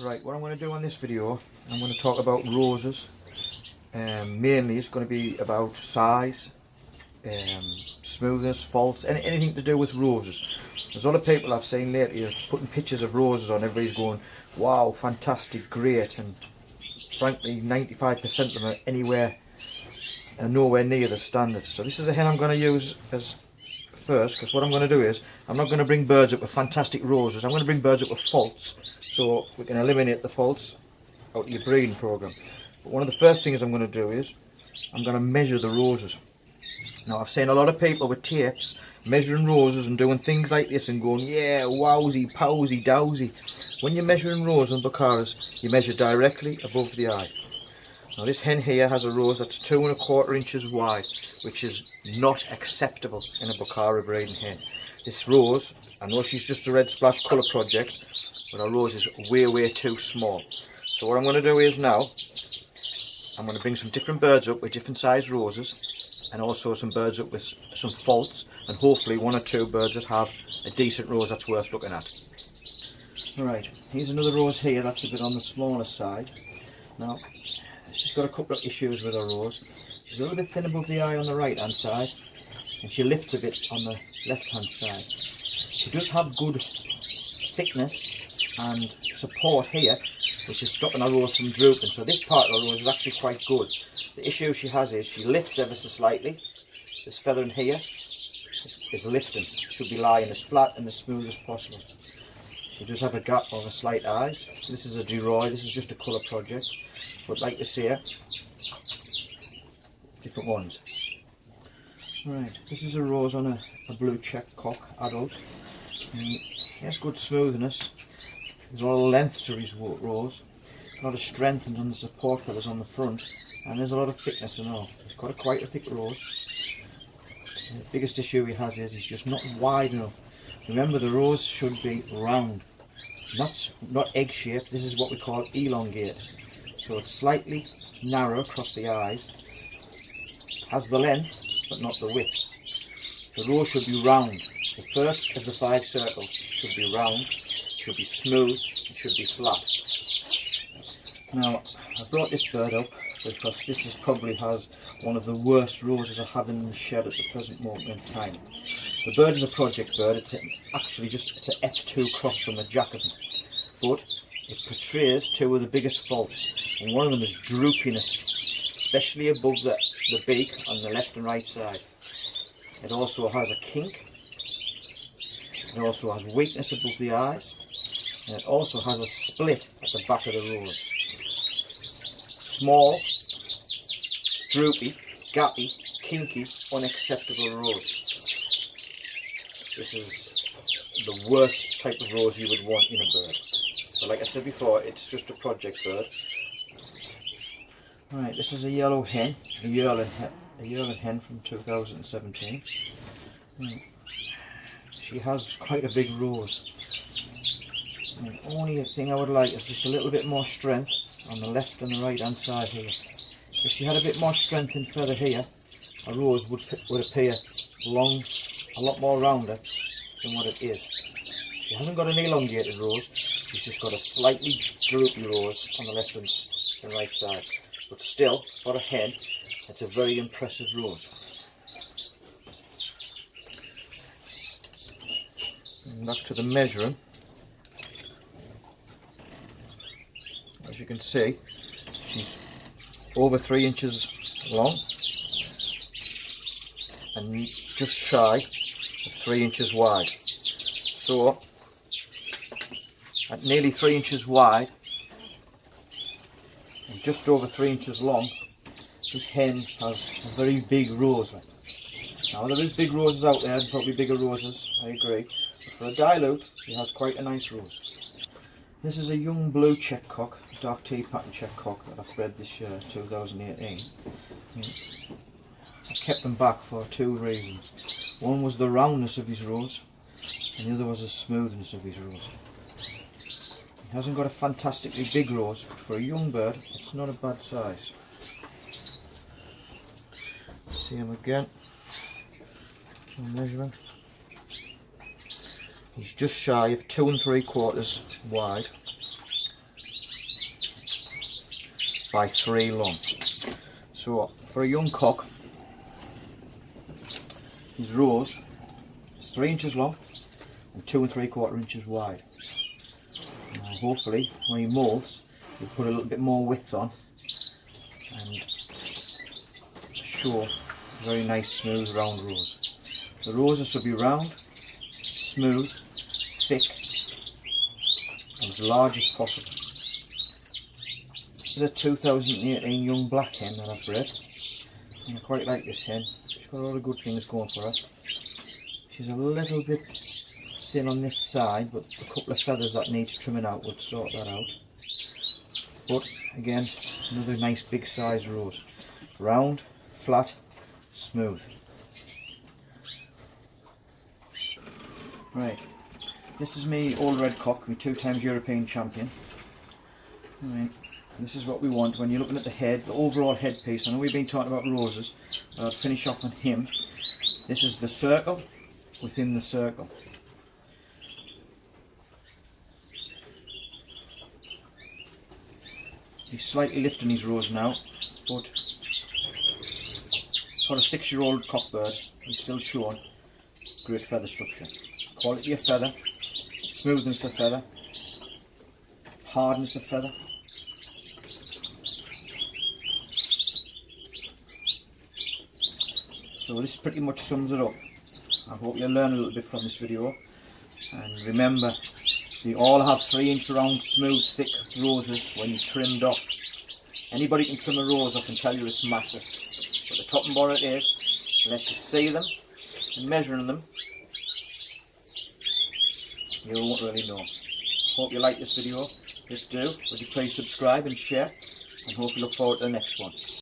Right, what I'm going to do on this video, I'm going to talk about roses. Mainly it's going to be about size, smoothness, faults, anything to do with roses. There's a lot of people I've seen lately putting pictures of roses on, everybody's going, wow, fantastic, great, and frankly 95% of them are nowhere near the standard. So this is a hen I'm going to use as first, because what I'm going to do is, I'm not going to bring birds up with fantastic roses, I'm going to bring birds up with faults, so we can eliminate the faults out of your breeding program. But one of the first things I'm going to do is, I'm going to measure the roses. Now I've seen a lot of people with tapes measuring roses and doing things like this and going, yeah, wowsy, powsy, dowsy. When you're measuring roses and Bokharas, you measure directly above the eye. Now this hen here has a rose that's 2 1/4 inches wide, which is not acceptable in a Bokhara breeding hen. This rose, I know she's just a red splash colour project, but her rose is way too small. So what I'm going to do is now, I'm going to bring some different birds up with different sized roses, and also some birds up with some faults, and hopefully 1 or 2 birds that have a decent rose that's worth looking at. Alright, here's another rose here that's a bit on the smaller side. Now, she's got a couple of issues with her rose. She's a little bit thin above the eye on the right hand side, and she lifts a bit on the left hand side. She does have good thickness and support here, which is stopping her rose from drooping, so this part of her rose is actually quite good. The issue she has is she lifts ever so slightly. This feather in here is lifting. It should be lying as flat and as smooth as possible. She does have a gap on the slight eyes. This is a deroy, this is just a colour project, but like I say, different ones. Right, this is a rose on a blue check cock adult. He has good smoothness. There's a lot of length to his rose, a lot of strength and on the support feathers on the front, and there's a lot of thickness and all. He's got quite a thick rose. And the biggest issue he has is he's just not wide enough. Remember, the rose should be round, not egg shaped. This is what we call elongated. So it's slightly narrow across the eyes, has the length but not the width. The rose should be round. The first of the 5 circles should be round, should be smooth, it should be flat. Now I brought this bird up because this probably has one of the worst roses I have in the shed at the present moment in time. The bird is a project bird. It's actually it's an F2 cross from a Jacobin, but it portrays 2 of the biggest faults, and one of them is droopiness, especially above the beak on the left and right side. It also has a kink, it also has weakness above the eyes, and it also has a split at the back of the rose. Small, droopy, gappy, kinky, unacceptable rose. This is the worst type of rose you would want in a bird. But like I said before, it's just a project bird. Right, this is a yellow hen, a yearling hen from 2017. Right. She has quite a big rose. And the only thing I would like is just a little bit more strength on the left and the right hand side here. If she had a bit more strength in feather here, a rose would appear a lot more rounder than what it is. She hasn't got an elongated rose, she's just got a slightly droopy rose on the left and right side. But still, for a hen, it's a very impressive rose. And back to the measuring. As you can see, she's over 3 inches long and just shy of 3 inches wide. So, at nearly 3 inches wide and just over 3 inches long, this hen has a very big rose. Now there is big roses out there, and probably bigger roses, I agree, but for a dilute, she has quite a nice rose. This is a young blue check cock, dark tea pattern check cock that I've bred this year, 2018. I kept them back for 2 reasons. One was the roundness of his rose, and the other was the smoothness of his rose. He hasn't got a fantastically big rose, but for a young bird, it's not a bad size. See him again. Measuring. He's just shy of 2 3/4 wide by 3 long. So for a young cock, his rose is 3 inches long and 2 3/4 inches wide. Now hopefully when he moults, we'll put a little bit more width on and show a very nice smooth round rose. The roses should be round, smooth, thick and as large as possible. This is a 2018 young black hen that I've bred, and I quite like this hen. She's got a lot of good things going for her. She's a little bit thin on this side, but a couple of feathers that needs trimming out would sort that out. But again, another nice big size rose. Round, flat, smooth. Right, this is me old red cock, my 2 times European champion. Right, this is what we want when you're looking at the head, the overall head piece. I know we've been talking about roses, but I'll finish off on him. This is the circle within the circle. He's slightly lifting his rose now, but for a 6-year-old cockbird, he's still showing great feather structure. Quality of feather, smoothness of feather, hardness of feather. So this pretty much sums it up. I hope you learn a little bit from this video. And remember, they all have 3-inch round, smooth, thick roses when you're trimmed off. Anybody can trim a rose off and tell you it's massive. But the top and bottom it is, unless you see them and measuring them, you won't really know. Hope you like this video. If do, would you please subscribe and share, and hope you look forward to the next one.